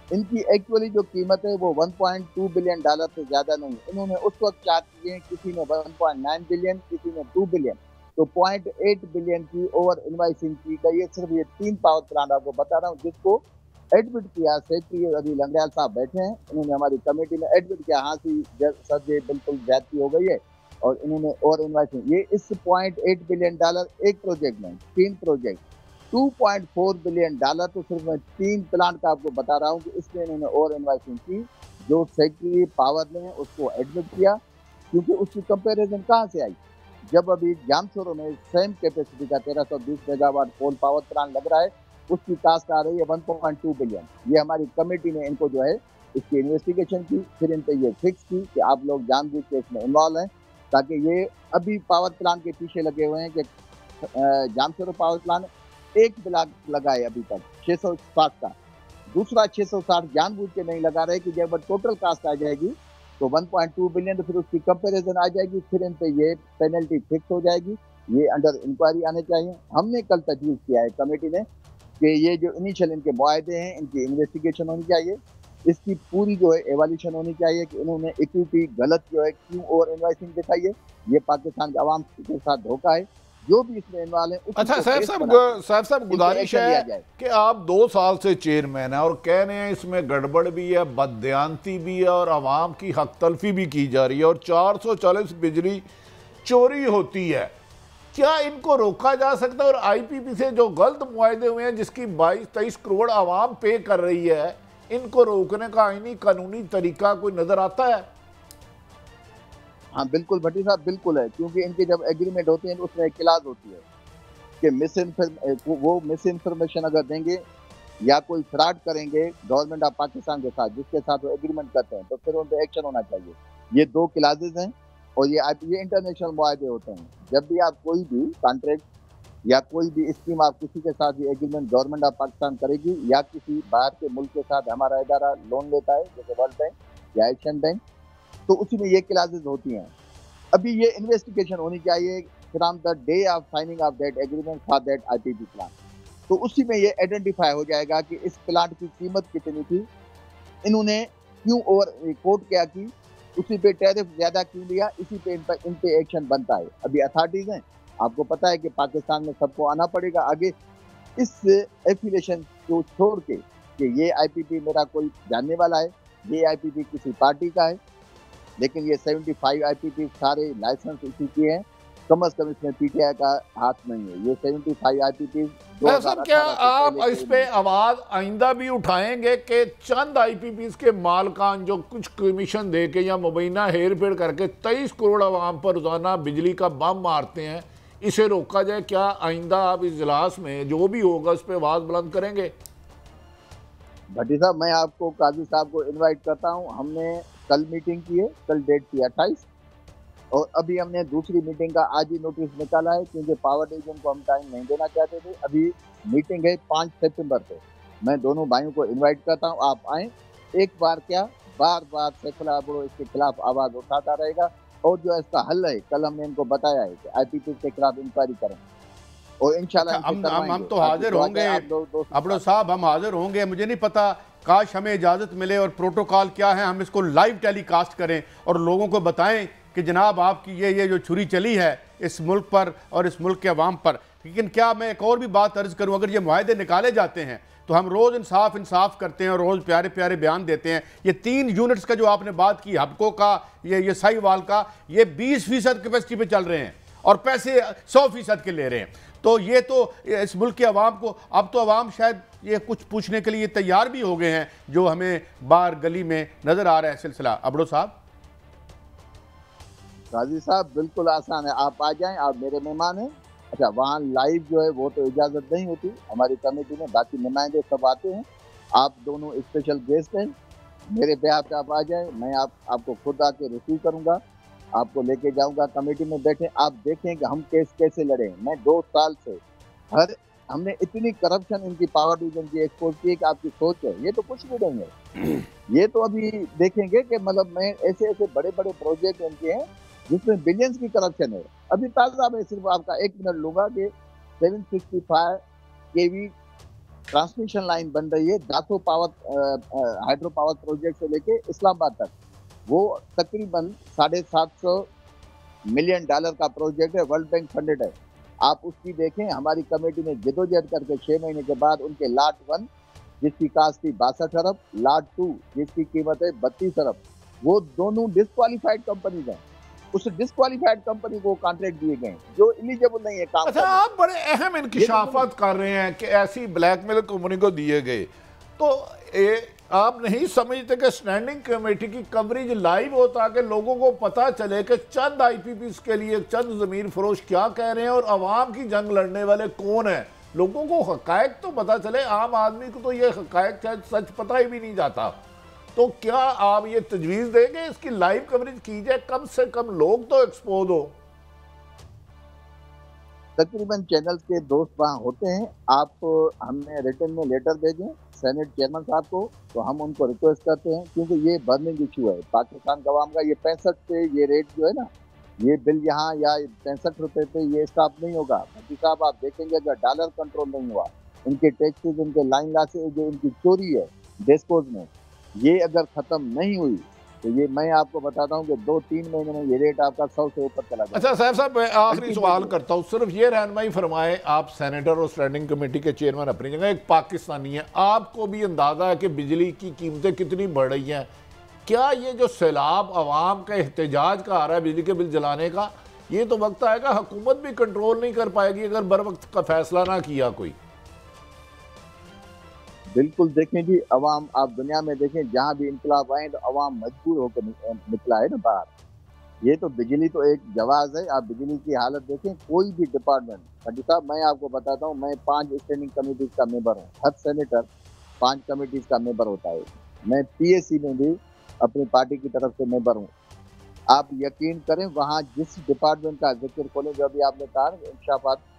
इनकी एक्चुअली जो कीमत है वो 1.2 बिलियन डॉलर से ज्यादा नहीं। इन्होंने उस वक्त चार्ज किए, किसी ने 1.9 बिलियन, किसी ने 2 बिलियन, तो 0.8 बिलियन की ओवर इन्वाइसिंग की गई है। सिर्फ ये 3 पावर प्लांट आपको बता रहा हूँ, जिसको एडमिट किया सेक्रेटरी अभी लंगड़ियाल साहब बैठे हैं, इन्होंने हमारी कमेटी में एडमिट किया, हाँ सी सर ये बिल्कुल ज्यादती हो गई है और इन्होंने और इन्वेस्टमेंट, ये इस 0.8 बिलियन डॉलर एक प्रोजेक्ट में, 3 प्रोजेक्ट 2.4 बिलियन डॉलर, तो सिर्फ मैं 3 प्लांट का आपको बता रहा हूँ कि इसमें इन्होंने और इन्वेस्टमेंट की। जो सेक्रेटरी पावर ने उसको एडमिट किया, क्योंकि उसकी कंपेरिजन कहाँ से आई, जब अभी जामशोरो में सेम कैपेसिटी का 1320 मेगावाट कोल पावर प्लांट लग रहा है, उसकी कास्ट आ रही है 1.2 बिलियन। ये हमारी कमेटी ने इनको जो है इसकी इन्वेस्टिगेशन की, फिर इन पे ये फिक्स की कि आप लोग जानबूझ के इसमें इन्वॉल्व हैं, ताकि ये अभी पावर प्लांट के पीछे लगे हुए हैं कि जामशोरो पावर प्लांट एक ब्लॉक लगाए अभी तक 660 का, दूसरा 660 जानबूझ के नहीं लगा रहे कि जब टोटल कास्ट आ जाएगी तो 1.2 बिलियन, तो फिर उसकी कंपैरिजन आ जाएगी, फिर इन पे ये पेनल्टी फिक्स हो जाएगी, ये अंडर इंक्वायरी आने चाहिए। हमने कल तजवीज़ किया है कमेटी ने कि ये जो इनिशियल इनके मुआहदे हैं इनकी इन्वेस्टिगेशन होनी चाहिए, इसकी पूरी जो है एवल्यूशन होनी चाहिए कि इन्होंने इक्विटी गलत जो है क्यों ओवर इन्वेस्टिंग दिखाई है, ये पाकिस्तान के आवाम के साथ धोखा है, जो भी इसमें इन्वॉल्व है।
अच्छा साहब साहब गुजारिश है कि आप 2 साल से चेयरमैन है और कह रहे हैं इसमें गड़बड़ भी है, बदयांती भी है और आवाम की हक तलफी भी की जा रही है और 440 बिजली चोरी होती है, क्या इनको रोका जा सकता है? और आईपीपी से जो गलत मुआहदे हुए हैं जिसकी 22-23 करोड़ आवाम पे कर रही है, इनको रोकने का आईनी कानूनी तरीका कोई नजर आता है?
हाँ बिल्कुल भट्टी साहब, बिल्कुल है, क्योंकि इनकी जब एग्रीमेंट होती है तो उसमें एक क्लास होती है कि वो मिस इन्फॉर्मेशन अगर देंगे या कोई फ्रॉड करेंगे गवर्नमेंट ऑफ पाकिस्तान के साथ, जिसके साथ वो एग्रीमेंट करते हैं, तो फिर उन पर एक्शन होना चाहिए। ये 2 क्लासेज हैं और ये इंटरनेशनल मुआहदे होते हैं। जब भी आप कोई भी कॉन्ट्रैक्ट या कोई भी स्कीम आप किसी के साथ भी एग्रीमेंट गवर्नमेंट ऑफ पाकिस्तान करेगी या किसी बाहर के मुल्क के साथ हमारा इदारा लोन लेता है जैसे वर्ल्ड बैंक या एशियन बैंक, तो उसी में ये क्लासेस होती हैं। अभी ये इन्वेस्टिगेशन होनी चाहिए from the day of signing off that agreement for that IPP plant, तो उसी में ये आइडेंटिफाई हो जाएगा कि इस प्लांट की कीमत कितनी थी, इन्होंने क्यों ओवर कोट क्या की, उसी पे टैरिफ ज्यादा क्यों लिया, इसी पे इन पे एक्शन बनता है। अभी अथॉरिटीज हैं, आपको पता है कि पाकिस्तान में सबको आना पड़ेगा आगे, इस एफिलिएशन को छोड़ के कि ये आईपीपी मेरा कोई जानने वाला है, ये आईपीपी किसी पार्टी का है, लेकिन ये 75 आईपीपी सारे लाइसेंस इसी के हैं, कम से कम इसमें पीटीआई का हाथ नहीं है। ये 75 आईपीपी
क्या आप इस पे आवाज आइंदा भी उठाएंगे कि चंद आईपीपी के मालकान जो कुछ कमीशन दे के या मुबैना हेर फेर करके 23 करोड़ आवाम पर रोजाना बिजली का बम मारते हैं, इसे रोका जाए? क्या आइंदा आप इस इजलास में जो भी होगा उस पर आवाज बुलंद करेंगे?
भट्टी साहब, मैं आपको काजी साहब को इनवाइट करता हूं। हमने कल मीटिंग की है, कल डेट थी 28, और अभी हमने दूसरी मीटिंग का आज ही नोटिस निकाला है, क्योंकि पावर डिवीजन को हम टाइम नहीं देना चाहते थे। अभी मीटिंग है 5 सितंबर को। मैं दोनों भाइयों को इनवाइट करता हूं, आप आएँ। एक बार क्या, बार बार सैफुल्लाह अब्रो इसके खिलाफ आवाज उठाता रहेगा, और जो इसका हल है कल हमने इनको बताया है कि आईपीपी के खिलाफ इंक्वायरी करें और इंशाल्लाह
हम तो हाजिर होंगे अब्रो साहब, हम हाजिर होंगे। मुझे नहीं पता, काश हमें इजाज़त मिले और प्रोटोकॉल क्या है, हम इसको लाइव टेलीकास्ट करें और लोगों को बताएं कि जनाब आपकी ये जो छुरी चली है इस मुल्क पर और इस मुल्क के अवाम पर। लेकिन क्या मैं एक और भी बात अर्ज करूं, अगर ये मुआहदे निकाले जाते हैं तो हम रोज़ इंसाफ करते हैं और रोज़ प्यारे प्यारे बयान देते हैं। ये 3 यूनिट्स का जो आपने बात की, हबको का, ये साहिवाल का, ये 20% कैपेसिटी पे चल रहे हैं और पैसे 100% के ले रहे हैं। तो ये तो इस मुल्क के अवाम को, अब तो अवाम शायद ये कुछ पूछने के लिए तैयार भी हो गए हैं, जो हमें बाहर गली में नजर आ रहा है सिलसिला। अब्रो साहब।
काजी साहब, बिल्कुल आसान है, आप आ जाएं, आप मेरे मेहमान हैं। अच्छा, वहाँ लाइव जो है वो तो इजाज़त नहीं होती हमारी कमेटी में, बाकी नुमाइंदे सब आते हैं। आप दोनों स्पेशल गेस्ट हैं, मेरे ब्याह पे आप आ जाएं, मैं आपको खुद आके रिसीव करूँगा, आपको लेके जाऊँगा, कमेटी में बैठे आप देखें कि हम केस कैसे लड़े। मैं 2 साल से हमने इतनी करप्शन इनकी पावर डिवीजन की एक्सपोज की कि आपकी सोच है, ये तो कुछ भी नहीं है। ये तो अभी देखेंगे कि मतलब मैं ऐसे बड़े बड़े प्रोजेक्ट इनके हैं जिसमें बिलियंस की करप्शन है। अभी ताज़ा मैं सिर्फ आपका 1 मिनट लूंगा कि 765 kV ट्रांसमिशन लाइन बन रही है दातो पावर हाइड्रो पावर प्रोजेक्ट से लेके इस्लामाबाद तक। वो तकरीबन $750 मिलियन का प्रोजेक्ट है, वर्ल्ड बैंक फंडेड है। आप उसकी देखें, हमारी कमेटी ने जदोजहद करके 6 महीने के बाद उनके लाट 1 जिसकी कास्ट थी 62 अरब, लाट 2 जिसकी कीमत है 32 अरब, वो दोनों डिस्क्वालीफाइड कंपनीज हैं। उस डिस्क्वालीफाइड कंपनी को कॉन्ट्रैक्ट दिए गए जो एलिजिबल नहीं है काम।
अच्छा, आप बड़े अहम इंकिशाफात कर रहे हैं कि ऐसी ब्लैकमेल कंपनी को दिए गए, तो आप नहीं समझते कि स्टैंडिंग कमेटी की कवरेज लाइव हो ताकि लोगों को पता चले कि चंद IPPs के लिए चंद ज़मीन फरोश क्या कह रहे हैं और अवाम की जंग लड़ने वाले कौन हैं। लोगों को हकायक तो पता चले, आम आदमी को तो ये हकायक शायद सच पता ही भी नहीं जाता। तो क्या आप ये तजवीज़ देंगे इसकी लाइव कवरेज की जाए, कम से कम लोग तो एक्सपोज हो।
तकरीबन चैनल्स के दोस्त वहाँ होते हैं, आप हमें रिटर्न में लेटर भेजें सेनेट चेयरमैन साहब को, तो हम उनको रिक्वेस्ट करते हैं, क्योंकि ये बर्निंग इशू है पाकिस्तान का आवाम का। ये 65 पे ये रेट जो है ना, ये बिल यहाँ या 65 रुपए पे ये स्टॉप नहीं होगा। मोदी साहब आप देखेंगे अगर डॉलर कंट्रोल नहीं हुआ, इनके टैक्सेस, इनके लाइन लासे, जो इनकी चोरी है डेस्पोज में, ये अगर खत्म नहीं हुई तो ये मैं आपको बताता हूँ कि 2-3 महीने में ये रेट आपका 100 से ऊपर चला जाएगा।
अच्छा साहब मैं आखिरी सवाल करता हूँ, सिर्फ ये रहनुमाई फरमाएं, आप सेनेटर और स्टैंडिंग कमेटी के चेयरमैन अपनी जगह, एक पाकिस्तानी है, आपको भी अंदाजा है कि बिजली की कीमतें कितनी बढ़ रही हैं। क्या ये जो सैलाब अवाम का एहतजाज का आ रहा है बिजली के बिल जलाने का, ये तो वक्त आएगा हुकूमत भी कंट्रोल नहीं कर पाएगी अगर बर वक्त का फैसला ना किया कोई।
बिल्कुल देखें जी, अवाम आप दुनिया में देखें जहाँ भी इनकलाब आए तो अवाम मजबूर होकर निकला है ना बाहर। ये तो बिजली तो एक जवाब है। आप बिजली की हालत देखें, कोई भी डिपार्टमेंट, खड्डी साहब मैं आपको बताता हूँ, मैं 5 स्टैंडिंग कमेटीज का मेंबर हूँ, हर सेनेटर 5 कमेटीज का मेंबर होता है। मैं PAC में भी अपनी पार्टी की तरफ से मेंबर हूँ। आप यकीन करें, वहाँ जिस डिपार्टमेंट का जिक्र खोलें, जो अभी आपने कहा इंशाफात,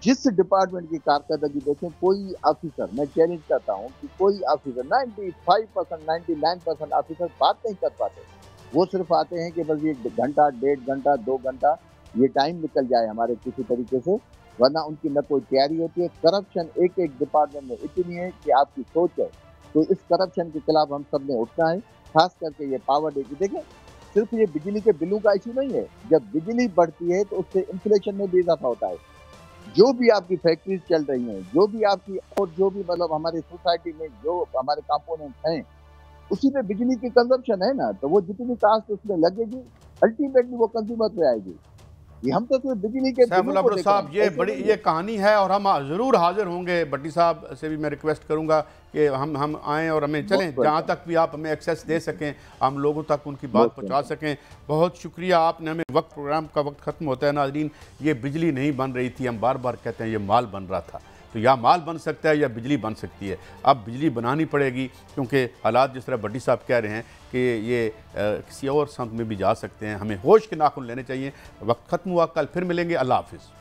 जिस डिपार्टमेंट की कारकर्दगी देखें, कोई ऑफिसर, मैं चैलेंज करता हूं कि कोई ऑफिसर 95% 99% ऑफिसर बात नहीं कर पाते। वो सिर्फ आते हैं कि बस ये घंटा, 1.5 घंटा, 2 घंटा ये टाइम निकल जाए हमारे किसी तरीके से, वरना उनकी न कोई तैयारी होती है। करप्शन एक एक डिपार्टमेंट में इतनी है कि आपकी सोच है। तो इस करप्शन के खिलाफ हम सब ने उठना है, खास करके ये पावर डे की। देखें, सिर्फ ये बिजली के बिलों का इशू नहीं है, जब बिजली बढ़ती है तो उससे इन्फ्लेशन में भी इजाफा होता है। जो भी आपकी फैक्ट्रीज चल रही हैं, जो भी आपकी, और जो भी मतलब हमारी सोसाइटी में जो हमारे कंपोनेंट हैं, उसी में बिजली की कंजम्पशन है ना, तो वो जितनी कास्ट उसमें लगेगी अल्टीमेटली वो कंज्यूमर पे आएगी। ये हम तो सिर्फ बिजली के
साहब ये बड़ी ये कहानी है और हम ज़रूर हाजिर होंगे। भट्टी साहब से भी मैं रिक्वेस्ट करूंगा कि हम आएँ और हमें चलें, जहाँ तक भी आप हमें एक्सेस दे सकें, हम लोगों तक उनकी बात पहुँचा सकें। बहुत शुक्रिया, आपने हमें वक्त, प्रोग्राम का वक्त ख़त्म होता है नाज़रीन। ये बिजली नहीं बन रही थी, हम बार बार कहते हैं ये माल बन रहा था, तो या माल बन सकता है या बिजली बन सकती है। अब बिजली बनानी पड़ेगी क्योंकि हालात जिस तरह भट्टी साहब कह रहे हैं कि ये किसी और सम में भी जा सकते हैं। हमें होश के नाखून लेने चाहिए। वक्त ख़त्म हुआ, कल फिर मिलेंगे। अल्लाह हाफिज़।